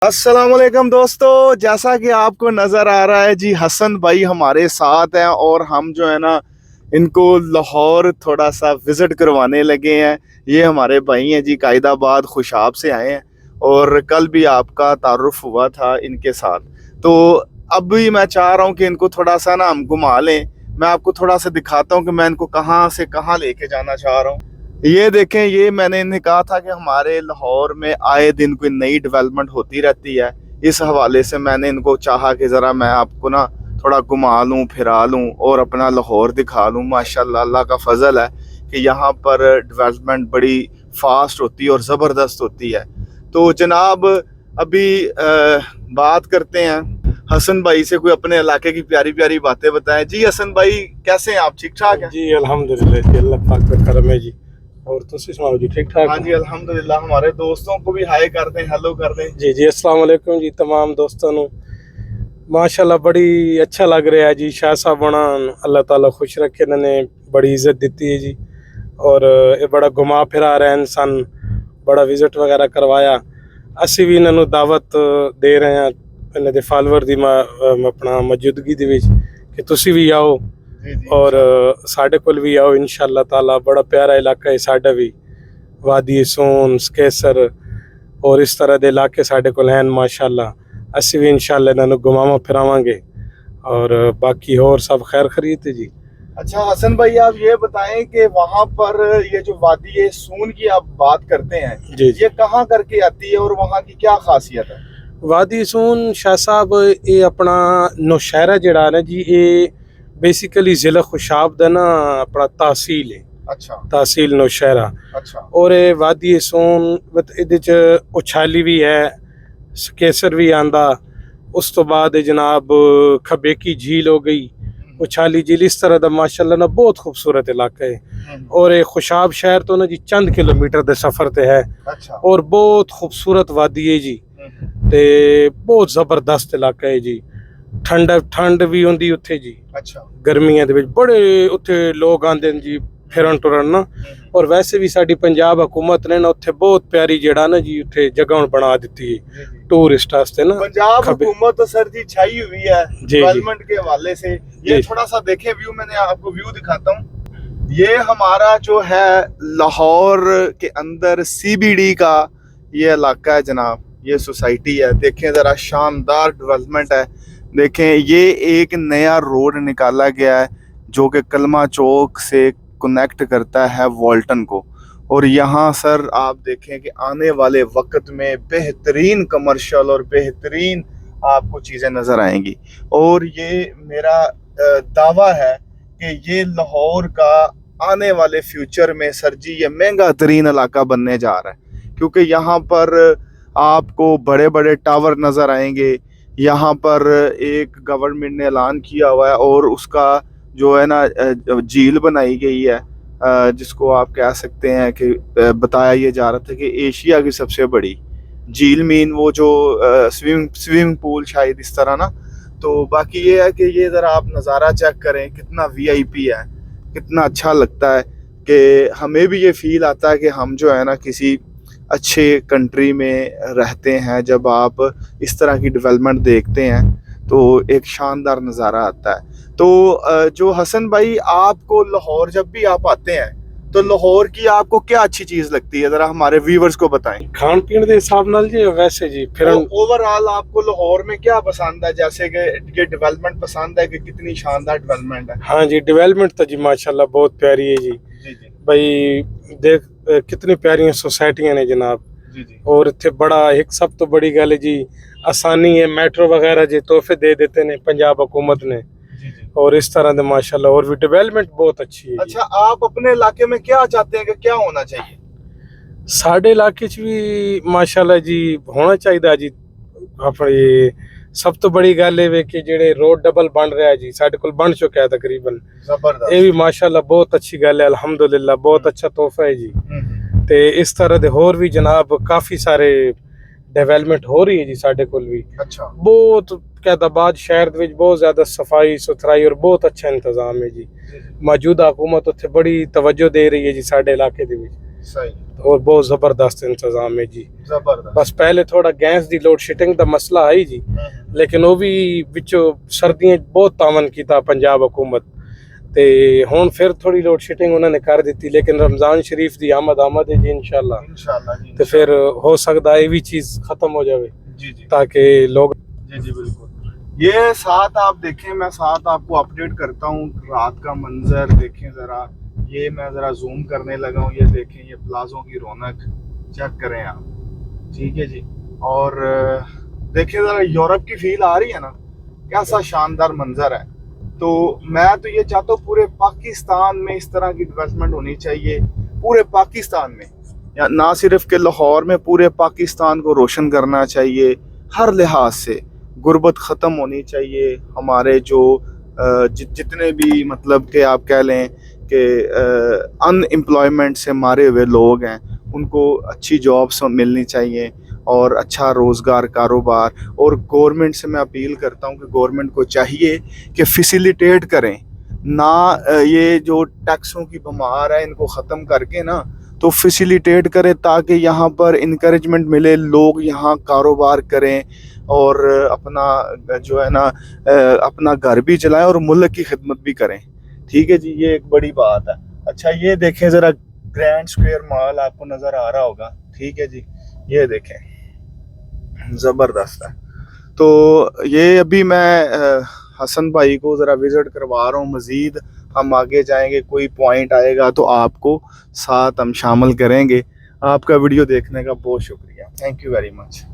अस्सलाम वालेकुम दोस्तों, जैसा कि आपको नज़र आ रहा है जी, हसन भाई हमारे साथ हैं और हम जो है ना इनको लाहौर थोड़ा सा विज़िट करवाने लगे हैं। ये हमारे भाई हैं जी, कायदाबाद खुशाब से आए हैं और कल भी आपका तारुफ हुआ था इनके साथ। तो अब भी मैं चाह रहा हूँ कि इनको थोड़ा सा ना हम घुमा लें। मैं आपको थोड़ा सा दिखाता हूँ कि मैं इनको कहाँ से कहाँ लेके जाना चाह रहा हूँ। ये देखें, ये मैंने इन्हें कहा था कि हमारे लाहौर में आए दिन कोई नई डेवलपमेंट होती रहती है। इस हवाले से मैंने इनको चाहा कि ज़रा मैं आपको ना थोड़ा घुमा लूँ, फिरा लूँ और अपना लाहौर दिखा लूँ। माशाल्लाह, अल्लाह का फजल है कि यहाँ पर डेवलपमेंट बड़ी फास्ट होती है और ज़बरदस्त होती है। तो जनाब, अभी बात करते हैं हसन भाई से, कोई अपने इलाके की प्यारी प्यारी बातें बताएं। जी हसन भाई, कैसे हैं आप? ठीक ठाक हैं जी? अल्हम्दुलिल्लाह जी, अल्लाह पाक का करम है जी। और तुसी सुनाओ जी, ठीक ठाक? हाँ जी, अल्हम्दुलिल्लाह। हमारे दोस्तों को भी हाय कर दें, हेलो कर दें। जी जी, अस्सलाम वालेकुम जी तमाम दोस्तों ਨੂੰ। माशाल्लाह बड़ी अच्छा लग रहा है जी। शाह साहब बना अल्लाह ताला खुश रखे, इन्होंने बड़ी इज्जत दी है जी। और ये बड़ा घुमा फिरा रहे हैं सन, बड़ा विजिट वगैरह करवाया। ਅਸੀਂ ਵੀ ਇਹਨਾਂ ਨੂੰ ਦਾਵਤ ਦੇ ਰਹੇ ਹਾਂ ਇਹਨਾਂ ਦੇ ਫਾਲੋਅਰ ਦੀ ਆਪਣਾ ਮੌਜੂਦਗੀ ਦੇ ਵਿੱਚ ਕਿ ਤੁਸੀਂ ਵੀ ਆਓ जी जी, और साढ़े कोल भी आओ इंशाअल्लाह ताला। बड़ा प्यारा इलाका है साढ़ा भी, वादी सोन स्केसर और इस तरह के इलाके साढ़े कोल हैं माशाअल्लाह। असी भी इंशाअल्लाह इन्होंने घुमावा फिरावांगे और बाकी और सब खैर खरीद है जी। अच्छा हसन भाई, आप ये बताएं कि वहाँ पर ये जो वादी सून की आप बात करते हैं, जी ये कहाँ करके आती है और वहाँ की क्या खासियत है? वादी सोन शाह साहब ये अपना नौशहरा जड़ा ना जी, ये बेसिकली ज़िला खुशाब दा ना अपना तहसील है। अच्छा तहसील नौशहरा। अच्छा और ये वादी सोन ਇਹਦੇ ਚ उछाली भी है, स्केसर भी आंदा। उस तो बाद जनाब खबे की झील हो गई, उछाली झील। इस तरह का माशाल्लाह ना बहुत खूबसूरत इलाका है। और ये खुशाब शहर तो ना जी चंद किलोमीटर के सफ़र ते है अच्छा और बहुत खूबसूरत वादी है जी। ते बहुत ज़बरदस्त इलाका है जी। ठंड भी होंदी उत्थे जी, अच्छा गर्मियां दे विच बड़े उत्थे लोग आंदे ने जी फिरन टुरन ना। और वैसे भी साडी पंजाब हुकूमत ने ना उत्थे बहुत प्यारी जड़ा ना जी उत्थे जगह बना दी है टूरिस्ट वास्ते ना। पंजाब हुकूमत तो सर जी छाई हुई है जी। डेवलपमेंट के हवाले से। ये जी। थोड़ा सा देखें व्यू, मैंने आपको व्यू दिखाता हूँ। ये हमारा जो है लाहौर के अंदर CBD का ये इलाका है जनाब, ये सोसाइटी है। देखें ज़रा, शानदार डेवलपमेंट है। देखें, ये एक नया रोड निकाला गया है जो कि कलमा चौक से कनेक्ट करता है वॉल्टन को। और यहाँ सर आप देखें कि आने वाले वक्त में बेहतरीन कमर्शियल और बेहतरीन आपको चीज़ें नज़र आएंगी। और ये मेरा दावा है कि ये लाहौर का आने वाले फ्यूचर में सर जी ये महंगा तरीन इलाका बनने जा रहा है, क्योंकि यहाँ पर आपको बड़े बड़े टावर नज़र आएंगे। यहाँ पर एक गवर्नमेंट ने ऐलान किया हुआ है और उसका जो है ना झील बनाई गई है, जिसको आप कह सकते हैं कि बताया ये जा रहा था कि एशिया की सबसे बड़ी झील मीन वो जो स्विमिंग पूल शायद इस तरह ना। तो बाकी ये है कि ये ज़रा आप नज़ारा चेक करें, कितना VIP है, कितना अच्छा लगता है कि हमें भी ये फील आता है कि हम जो है ना किसी अच्छे कंट्री में रहते हैं। जब आप इस तरह की डेवलपमेंट देखते हैं तो एक शानदार नज़ारा आता है। तो जो हसन भाई, आपको लाहौर जब भी आप आते हैं तो लाहौर की आपको क्या अच्छी चीज़ लगती है, ज़रा हमारे व्यूवर्स को बताएं। खान पीन के हिसाब नाल जी वैसे जी फिर ओवरऑल आपको लाहौर में क्या पसंद है? जैसे कि ये डेवलपमेंट पसंद है कि कितनी शानदार डेवलपमेंट है? हाँ जी, डेवलपमेंट तो जी माशाल्लाह बहुत प्यारी है जी। जी जी भाई देख कितनी प्यारी सोसाइटियां ने जनाब। जी जी और इतने बड़ा एक सब तो बड़ी गल है जी, आसानी है। मेट्रो वगैरह जी तोहफे दे देते ने पंजाब हुकूमत ने। जी जी। और इस तरह से माशाल्लाह और भी डेवलपमेंट बहुत अच्छी है। अच्छा, आप अपने इलाके में क्या चाहते हैं कि क्या होना चाहिए? साढ़े इलाके च भी माशाल्लाह जी होना चाहिए जी। अपनी सब तो बड़ी गल है कि जेड़े रोड डबल बन रहा है जी, साढ़े कोल बन चुका है तकरीबन। जबरदस्त। ये भी माशाल्लाह बहुत अच्छी गल है, अल्हम्दुलिल्लाह बहुत अच्छा तोहफा है जी। ते इस तरह दे होर भी जनाब काफ़ी सारे डेवलपमेंट हो रही है जी साढ़े कोल भी। अच्छा बहुत कैदाबाद शहर विच बहुत ज़्यादा सफाई सुथराई और बहुत अच्छा इंतज़ाम है जी। मौजूदा हुकूमत उत्थे बड़ी तवज्जो दे रही है जी साढ़े इलाके दे विच। सही और बहुत ज़बरदस्त इंतज़ाम है जी। जबरदस्त बस पहले थोड़ा गैस ਦੀ ਲੋਡ ਸ਼ਿਟਿੰਗ ਦਾ ਮਸਲਾ ਆਈ ਜੀ, ਲੇਕਿਨ ਉਹ ਵੀ ਵਿੱਚੋਂ ਸਰਦੀਆਂ 'ਚ ਬਹੁਤ ਤਾਵਨ ਕੀਤਾ ਪੰਜਾਬ ਹਕੂਮਤ, ਤੇ ਹੁਣ ਫਿਰ ਥੋੜੀ ਲੋਡ ਸ਼ਿਟਿੰਗ ਉਹਨਾਂ ਨੇ ਕਰ ਦਿੱਤੀ, ਲੇਕਿਨ ਰਮਜ਼ਾਨ ਸ਼ਰੀਫ ਦੀ ਆਮਦ ਹੈ ਜੀ ਇਨਸ਼ਾਅੱਲਾ, इंशाल्लाह जी ਤੇ ਫਿਰ ਹੋ ਸਕਦਾ ਇਹ ਵੀ ਚੀਜ਼ ਖਤਮ ਹੋ ਜਾਵੇ जी जी ताकि लोग जी जी बिल्कुल। ये साथ आप देखें, मैं साथ आपको अपडेट करता हूँ रात का मंजर देखें ज़रा, ये मैं ज़रा जूम करने लगा हूँ, ये देखें ये प्लाजों की रौनक चेक करें आप, ठीक है जी। और देखें ज़रा यूरोप की फील आ रही है ना, कैसा शानदार मंजर है। तो मैं तो ये चाहता हूँ पूरे पाकिस्तान में इस तरह की डेवलपमेंट होनी चाहिए, पूरे पाकिस्तान में, या ना सिर्फ के लाहौर में, पूरे पाकिस्तान को रोशन करना चाहिए हर लिहाज से। गुर्बत ख़त्म होनी चाहिए, हमारे जो जितने भी मतलब कि आप कह लें कि अनएम्प्लॉयमेंट से मारे हुए लोग हैं, उनको अच्छी जॉब्स मिलनी चाहिए और अच्छा रोज़गार कारोबार। और गवर्नमेंट से मैं अपील करता हूँ कि गवर्नमेंट को चाहिए कि फैसिलिटेट करें ना, ये जो टैक्सों की भमार है इनको ख़त्म करके ना तो फैसिलिटेट करें, ताकि यहाँ पर इनकरेजमेंट मिले, लोग यहाँ कारोबार करें और अपना जो है ना अपना घर भी चलाएं और मुल्क की खिदमत भी करें, ठीक है जी। ये एक बड़ी बात है। अच्छा ये देखें ज़रा ग्रैंड स्क्वायर मॉल आपको नज़र आ रहा होगा, ठीक है जी, ये देखें ज़बरदस्त है। तो ये अभी मैं हसन भाई को ज़रा विज़िट करवा रहा हूँ, मज़ीद हम आगे जाएंगे, कोई पॉइंट आएगा तो आपको साथ हम शामिल करेंगे। आपका वीडियो देखने का बहुत शुक्रिया, थैंक यू वेरी मच।